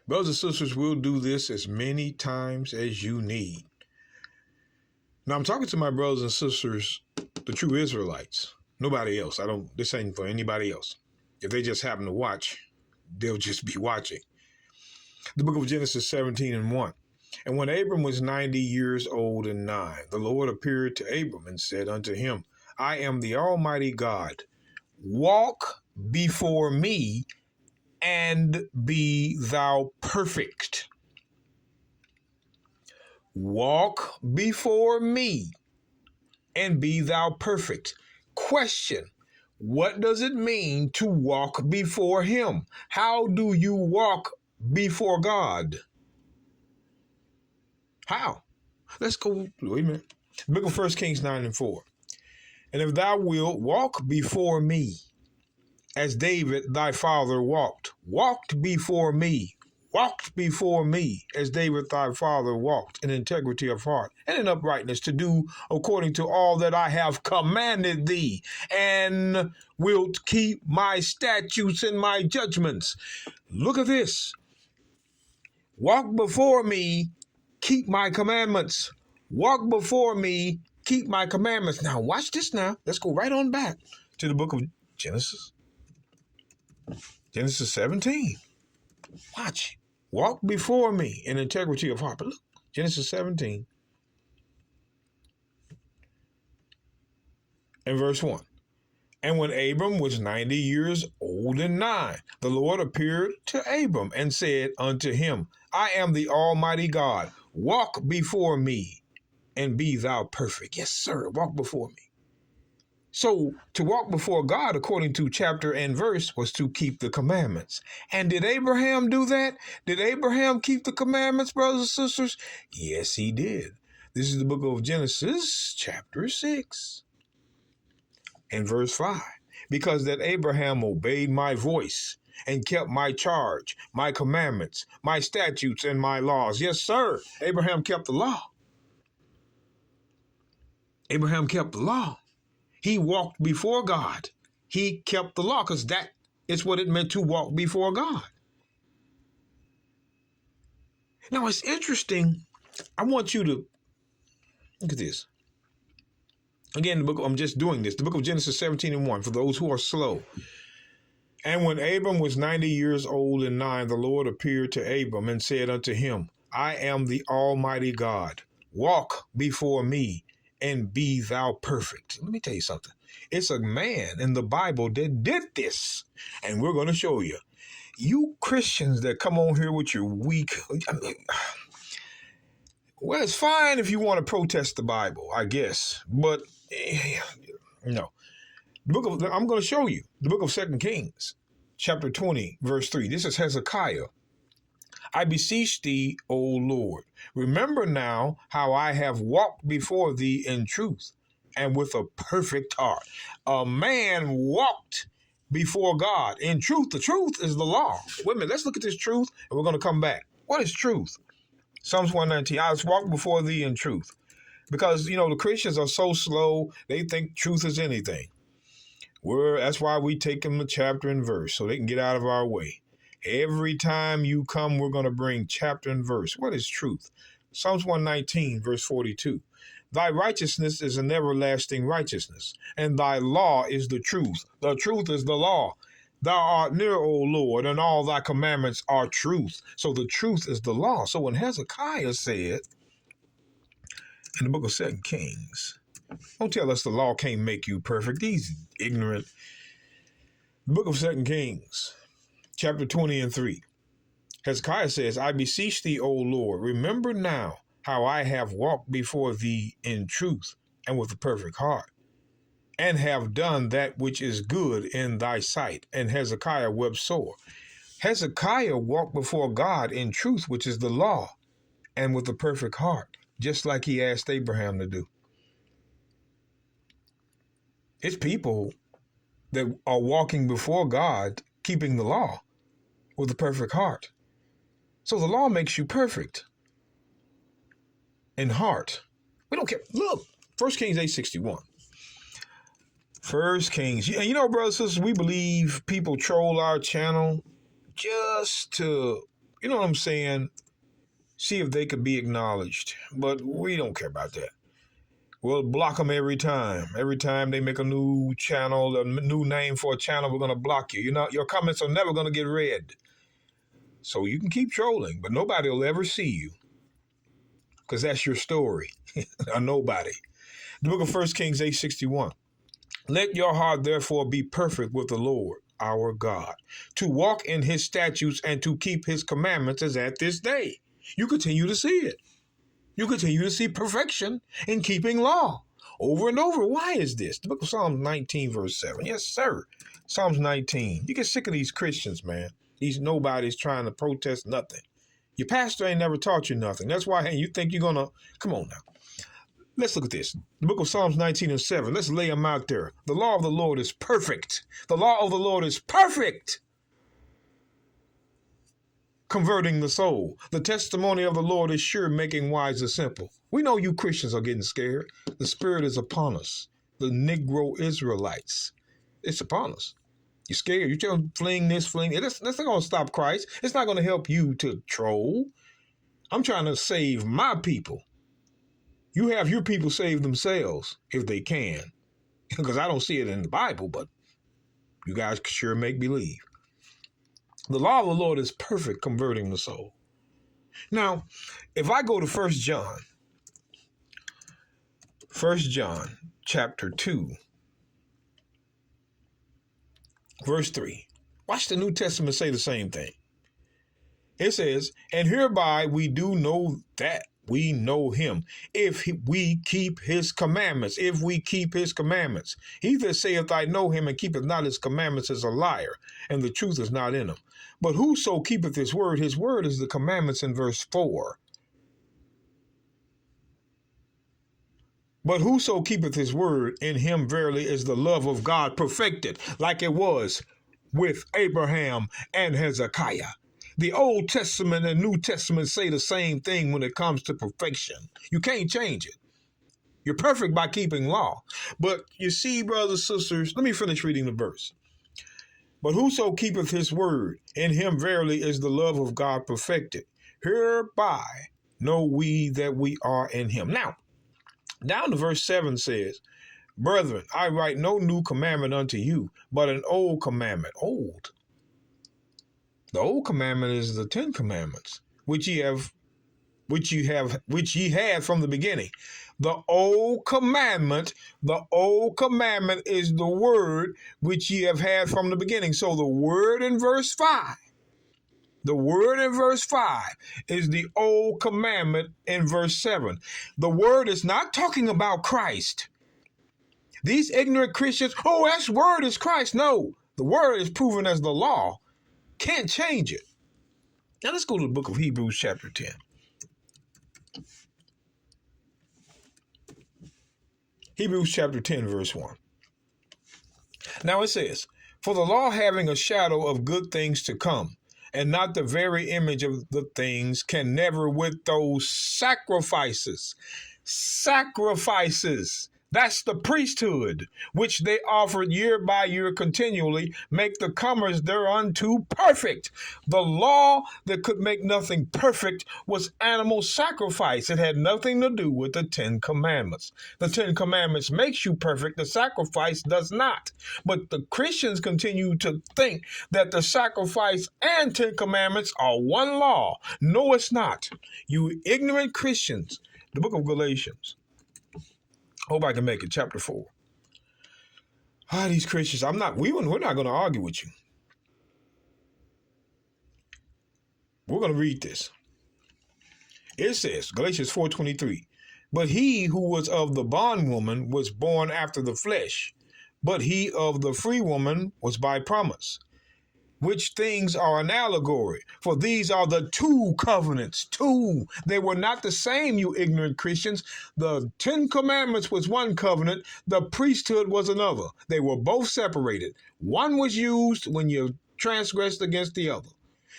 Brothers and sisters, we'll do this as many times as you need. Now, I'm talking to my brothers and sisters, the true Israelites. Nobody else. This ain't for anybody else. If they just happen to watch, they'll just be watching. The book of Genesis 17:1. And when Abram was 90 years old and 9, the Lord appeared to Abram and said unto him, I am the Almighty God. Walk before me and be thou perfect. Walk before me and be thou perfect. Question: what does it mean to walk before him? How do you walk before God? How? Let's go. Wait a minute. The book of 1 Kings 9:4. And if thou wilt walk before me, as David thy father walked before me, as David thy father walked in integrity of heart and in uprightness, to do according to all that I have commanded thee, and wilt keep my statutes and my judgments. Look at this. Walk before me, keep my commandments. Walk before me, keep my commandments. Now watch this now. Let's go right on back to the book of Genesis. Genesis 17. Watch. Walk before me in integrity of heart. But look, Genesis 17 and verse 1. And when Abram was 90 years old and 9, the Lord appeared to Abram and said unto him, I am the Almighty God. Walk before me and be thou perfect. Yes, sir. Walk before me. So to walk before God, according to chapter and verse, was to keep the commandments. And did Abraham do that? Did Abraham keep the commandments, brothers and sisters? Yes, he did. This is the book of Genesis, chapter 6 and verse 5. Because that Abraham obeyed my voice and kept my charge, my commandments, my statutes, and my laws. Yes, sir. Abraham kept the law. Abraham kept the law. He walked before God. He kept the law, because that is what it meant to walk before God. Now, it's interesting. I want you to look at this. Again, I'm just doing this. The book of Genesis 17:1, for those who are slow. And when Abram was 90 years old and 9, the Lord appeared to Abram and said unto him, I am the Almighty God. Walk before me and be thou perfect. Let me tell you something. It's a man in the Bible that did this, and we're going to show you. You Christians that come on here with your weak, well, it's fine if you want to protest the Bible, I guess, but no. I'm going to show you the book of 2 Kings, chapter 20, verse 3. This is Hezekiah. I beseech thee, O Lord, remember now how I have walked before thee in truth and with a perfect heart. A man walked before God in truth. The truth is the law. Wait a minute, let's look at this truth, and we're going to come back. What is truth? Psalms 119, I have walked before thee in truth. Because, the Christians are so slow, they think truth is anything. That's why we take them to chapter and verse, so they can get out of our way. Every time you come, we're going to bring chapter and verse. What is truth? Psalms 119, verse 42. Thy righteousness is an everlasting righteousness, and thy law is the truth. The truth is the law. Thou art near, O Lord, and all thy commandments are truth. So the truth is the law. So when Hezekiah said in the book of 2 Kings, don't tell us the law can't make you perfect. He's ignorant. The book of 2 Kings, chapter 20 and 3. Hezekiah says, I beseech thee, O Lord, remember now how I have walked before thee in truth and with a perfect heart, and have done that which is good in thy sight. And Hezekiah wept sore. Hezekiah walked before God in truth, which is the law, and with a perfect heart, just like he asked Abraham to do. It's people that are walking before God, keeping the law with a perfect heart. So the law makes you perfect in heart. We don't care. Look, 1 Kings 8:61. 1 Kings. Brothers and sisters, we believe people troll our channel just to you know what I'm saying, see if they could be acknowledged. But we don't care about that. We'll block them every time. Every time they make a new channel, a new name for a channel, we're going to block you. You know, your comments are never going to get read. So you can keep trolling, but nobody will ever see you because that's your story. Or nobody. The book of 1 Kings 8:61. Let your heart therefore be perfect with the Lord our God, to walk in his statutes and to keep his commandments as at this day. You continue to see it. You continue to see perfection in keeping law over and over. Why is this? The book of Psalms 19, verse 7. Yes, sir. Psalms 19. You get sick of these Christians, man. These nobodies trying to protest nothing. Your pastor ain't never taught you nothing. That's why, hey, you think you're going to, come on now. Let's look at this. The book of Psalms 19 and 7. Let's lay them out there. The law of the Lord is perfect. The law of the Lord is perfect, converting the soul. The testimony of the Lord is sure, making wise the simple. We know you Christians are getting scared. The Spirit is upon us. The Negro Israelites. It's upon us. You're scared. You're trying to fling this, fling it. That's not going to stop Christ. It's not going to help you to troll. I'm trying to save my people. You have your people save themselves if they can. Because I don't see it in the Bible, but you guys sure make believe. The law of the Lord is perfect, converting the soul. Now, if I go to 1 John chapter 2, verse 3. Watch the New Testament say the same thing. It says, and hereby we do know that we know him, if we keep his commandments. If we keep his commandments. He that saith, I know him, and keepeth not his commandments, is a liar, and the truth is not in him. But whoso keepeth his word is the commandments in verse 4. But whoso keepeth his word, in him verily is the love of God perfected, like it was with Abraham and Hezekiah. The Old Testament and New Testament say the same thing when it comes to perfection. You can't change it. You're perfect by keeping law. But you see, brothers, sisters, let me finish reading the verse. But whoso keepeth his word, in him verily is the love of God perfected. Hereby know we that we are in him. Now, down to verse 7 says, brethren, I write no new commandment unto you, but an old commandment. Old. The old commandment is the 10 commandments, which ye had from the beginning. The old commandment is the word which ye have had from the beginning. So the word in verse 5 is the old commandment in verse 7. The word is not talking about Christ. These ignorant Christians, that word is Christ. No, the word is proven as the law. Can't change it. Now let's go to the book of Hebrews chapter 10. Hebrews chapter 10, verse 1. Now it says, for the law having a shadow of good things to come, and not the very image of the things, can never with those sacrifices, that's the priesthood, which they offered year by year continually, make the comers thereunto perfect. The law that could make nothing perfect was animal sacrifice. It had nothing to do with the 10 commandments. The 10 commandments makes you perfect. The sacrifice does not. But the Christians continue to think that the sacrifice and 10 commandments are one law. No, it's not. You ignorant Christians. The book of Galatians. Hope I can make it. Chapter 4. These Christians, we're not going to argue with you. We're going to read this. It says, Galatians 4:23, but he who was of the bondwoman was born after the flesh, but he of the free woman was by promise. Which things are an allegory? For these are the 2 covenants. 2. They were not the same, you ignorant Christians. The 10 commandments was one covenant. The priesthood was another. They were both separated. One was used when you transgressed against the other.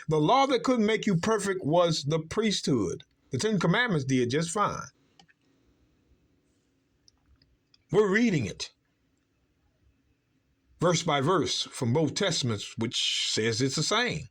The law that couldn't make you perfect was the priesthood. The 10 commandments did just fine. We're reading it verse by verse from both testaments, which says it's the same.